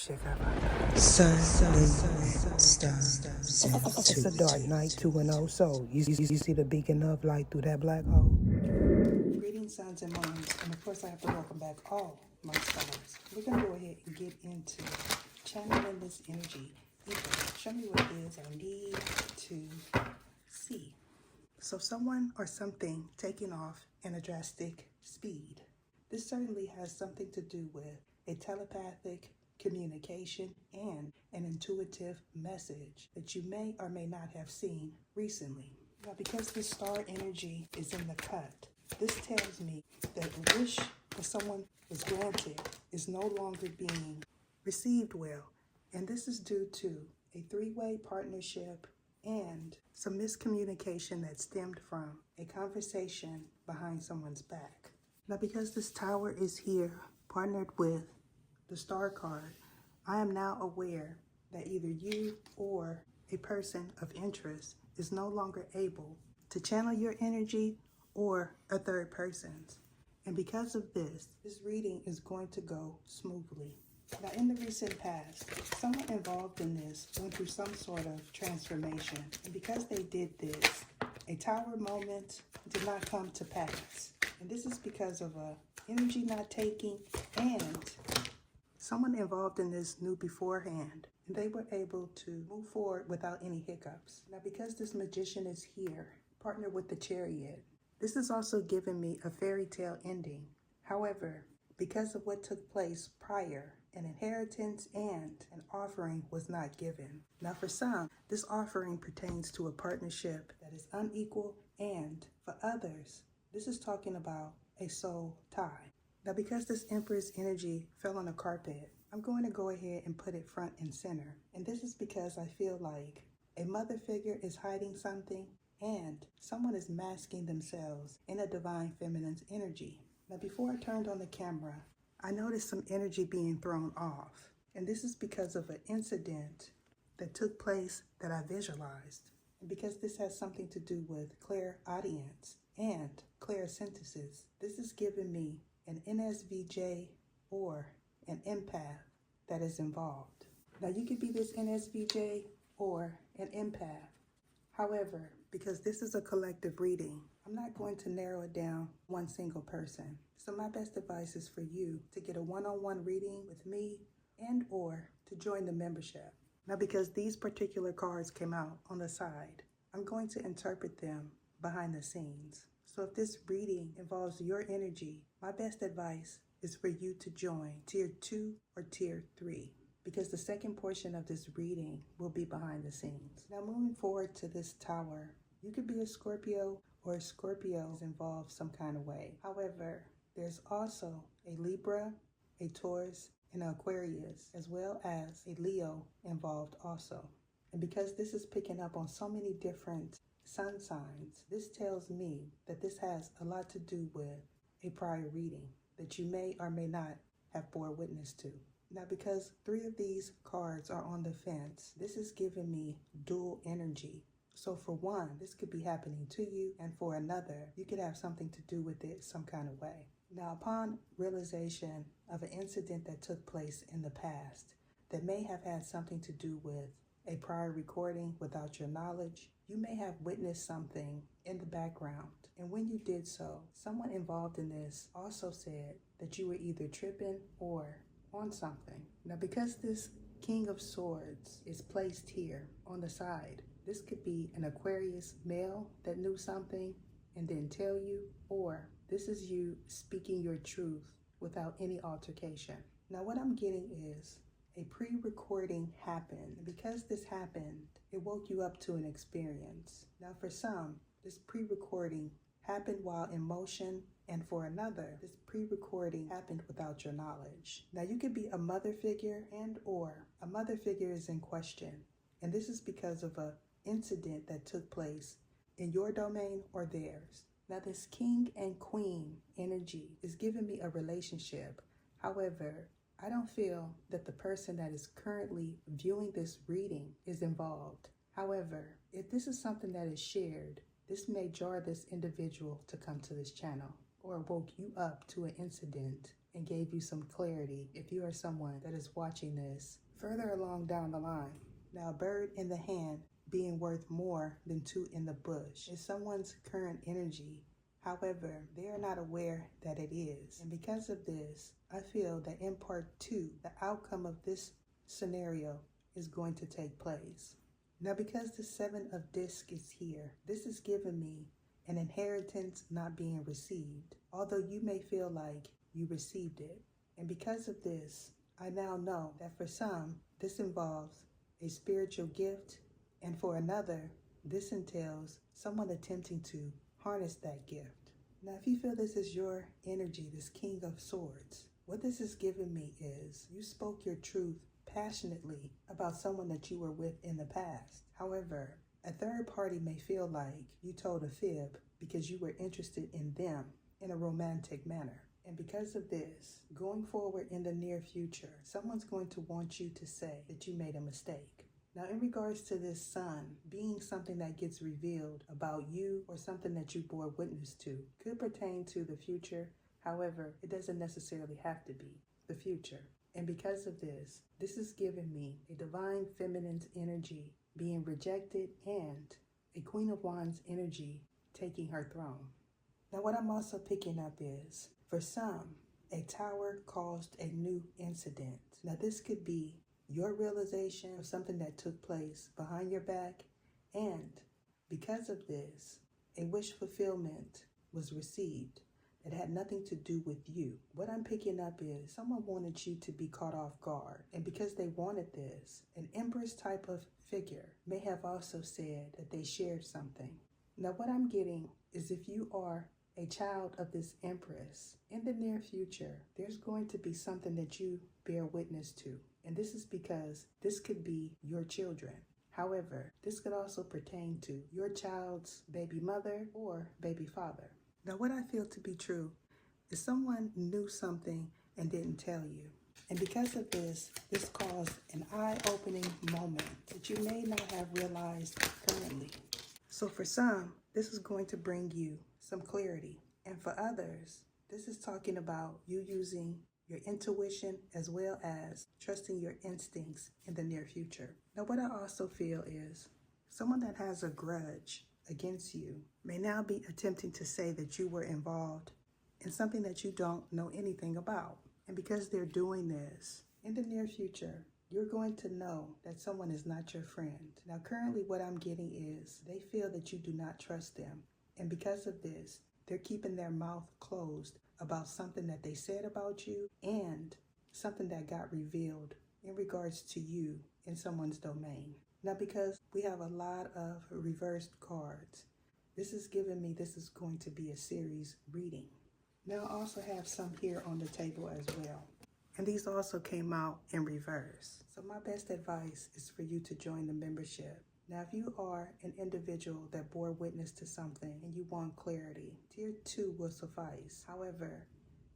Sun, moon, stars, It's a dark night, 2-0. So, you see the beacon of light through that black hole? Greetings, sons and moms. And of course, I have to welcome back all my stars. We're going to go ahead and get into channeling this energy. Show me what it is I need to see. So, someone or something taking off in a drastic speed. This certainly has something to do with a telepathic communication and an intuitive message that you may or may not have seen recently. Now, because this star energy is in the cut, this tells me that a wish that someone was granted is no longer being received well. And this is due to a three-way partnership and some miscommunication that stemmed from a conversation behind someone's back. Now, because this tower is here partnered with the star card, I am now aware that either you or a person of interest is no longer able to channel your energy or a third person's. And because of this reading is going to go smoothly. Now, in the recent past, someone involved in this went through some sort of transformation. And because they did this, a tower moment did not come to pass. And this is because of a energy not taking, and someone involved in this knew beforehand, and they were able to move forward without any hiccups. Now, because this magician is here, partnered with the chariot, this is also giving me a fairy tale ending. However, because of what took place prior, an inheritance and an offering was not given. Now, for some, this offering pertains to a partnership that is unequal, and for others, this is talking about a soul tie. Now, because this Empress energy fell on the carpet, I'm going to go ahead and put it front and center. And this is because I feel like a mother figure is hiding something, and someone is masking themselves in a divine feminine's energy. Now, before I turned on the camera, I noticed some energy being thrown off. And this is because of an incident that took place that I visualized. And because this has something to do with clairaudience and clairsynthesis, this is giving me an NSVJ or an empath that is involved. Now, you could be this NSVJ or an empath. However, because this is a collective reading, I'm not going to narrow it down one single person. So my best advice is for you to get a one-on-one reading with me and or to join the membership. Now, because these particular cards came out on the side, I'm going to interpret them behind the scenes. So if this reading involves your energy, my best advice is for you to join Tier 2 or Tier 3, because the second portion of this reading will be behind the scenes. Now, moving forward to this tower, you could be a Scorpio, or a Scorpio is involved some kind of way. However, there's also a Libra, a Taurus, and an Aquarius, as well as a Leo involved also. And because this is picking up on so many different sun signs, this tells me that this has a lot to do with a prior reading that you may or may not have bore witness to. Now, because 3 of these cards are on the fence, this is giving me dual energy. So for one, this could be happening to you, and for another, you could have something to do with it some kind of way. Now, upon realization of an incident that took place in the past that may have had something to do with a prior recording without your knowledge, you may have witnessed something in the background. And when you did so, someone involved in this also said that you were either tripping or on something. Now, because this King of Swords is placed here on the side, this could be an Aquarius male that knew something and didn't tell you, or this is you speaking your truth without any altercation. Now, what I'm getting is a pre-recording happened. Because this happened, it woke you up to an experience. Now, for some, this pre-recording happened while in motion, and for another, this pre-recording happened without your knowledge. Now, you could be a mother figure and or a mother figure is in question. And this is because of an incident that took place in your domain or theirs. Now, this King and Queen energy is giving me a relationship. However, I don't feel that the person that is currently viewing this reading is involved. However, if this is something that is shared, this may jar this individual to come to this channel or woke you up to an incident and gave you some clarity if you are someone that is watching this further along down the line. Now, a bird in the hand being worth more than two in the bush is someone's current energy. However, they are not aware that it is. And because of this, I feel that in part 2, the outcome of this scenario is going to take place. Now, because the 7 of discs is here, this is giving me an inheritance not being received, although you may feel like you received it. And because of this, I now know that for some, this involves a spiritual gift, and for another, this entails someone attempting to harness that gift. Now, if you feel this is your energy, this King of Swords, what this is giving me is you spoke your truth passionately about someone that you were with in the past. However, a third party may feel like you told a fib because you were interested in them in a romantic manner. And because of this, going forward in the near future, someone's going to want you to say that you made a mistake. Now, in regards to this sun being something that gets revealed about you or something that you bore witness to, could pertain to the future. However, it doesn't necessarily have to be the future. And because of this, this is giving me a divine feminine's energy being rejected and a Queen of Wands energy taking her throne. Now, what I'm also picking up is, for some, a tower caused a new incident. Now, this could be your realization of something that took place behind your back, and because of this, a wish fulfillment was received that had nothing to do with you. What I'm picking up is someone wanted you to be caught off guard, and because they wanted this, an Empress type of figure may have also said that they shared something. Now, what I'm getting is if you are a child of this Empress, in the near future, there's going to be something that you bear witness to. And this is because this could be your children. However, this could also pertain to your child's baby mother or baby father. Now, what I feel to be true is someone knew something and didn't tell you. And because of this, this caused an eye-opening moment that you may not have realized currently. So for some, this is going to bring you some clarity. And for others, this is talking about you using your intuition as well as trusting your instincts in the near future. Now, what I also feel is someone that has a grudge against you may now be attempting to say that you were involved in something that you don't know anything about. And because they're doing this, in the near future, you're going to know that someone is not your friend. Now, currently what I'm getting is they feel that you do not trust them. And because of this, they're keeping their mouth closed about something that they said about you and something that got revealed in regards to you in someone's domain. Now, because we have a lot of reversed cards, this is giving me this is going to be a series reading. Now, I also have some here on the table as well. And these also came out in reverse. So my best advice is for you to join the membership. Now, if you are an individual that bore witness to something and you want clarity, tier 2 will suffice. However,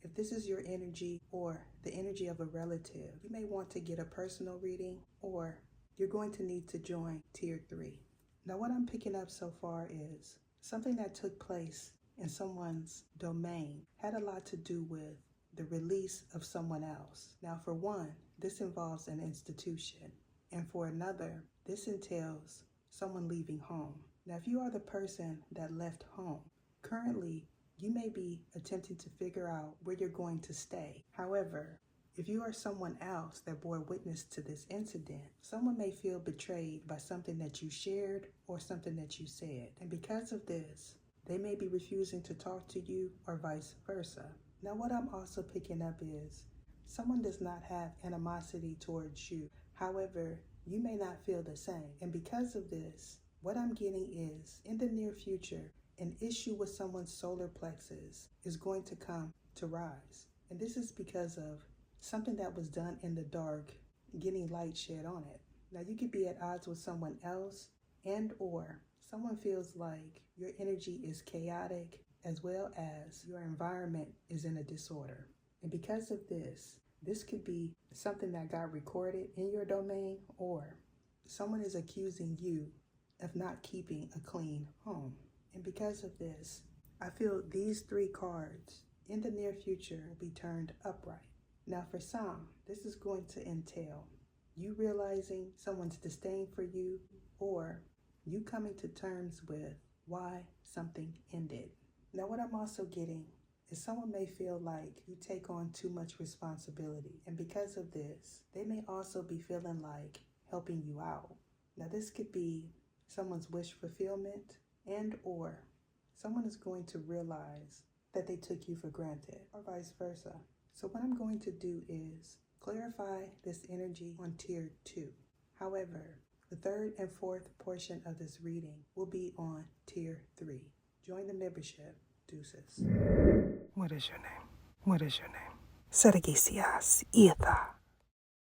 if this is your energy or the energy of a relative, you may want to get a personal reading or you're going to need to join tier 3. Now, what I'm picking up so far is something that took place in someone's domain had a lot to do with the release of someone else. Now, for one, this involves an institution. And for another, this entails someone leaving home. Now, if you are the person that left home, currently, you may be attempting to figure out where you're going to stay. However, if you are someone else that bore witness to this incident, someone may feel betrayed by something that you shared or something that you said. And because of this, they may be refusing to talk to you or vice versa. Now, what I'm also picking up is someone does not have animosity towards you. However, you may not feel the same. And because of this, what I'm getting is, in the near future, an issue with someone's solar plexus is going to come to rise. And this is because of something that was done in the dark getting light shed on it. Now, you could be at odds with someone else and or someone feels like your energy is chaotic as well as your environment is in a disorder. And because of this, this could be something that got recorded in your domain, or someone is accusing you of not keeping a clean home. And because of this, I feel these 3 cards in the near future will be turned upright. Now for some, this is going to entail you realizing someone's disdain for you, or you coming to terms with why something ended. Now what I'm also getting is someone may feel like you take on too much responsibility, and because of this, they may also be feeling like helping you out. Now this could be someone's wish fulfillment, and or someone is going to realize that they took you for granted, or vice versa. So what I'm going to do is clarify this energy on tier 2. However, the third and fourth portion of this reading will be on tier 3. Join the membership. Deuces. What is your name? What is your name? Sergisias Ietha.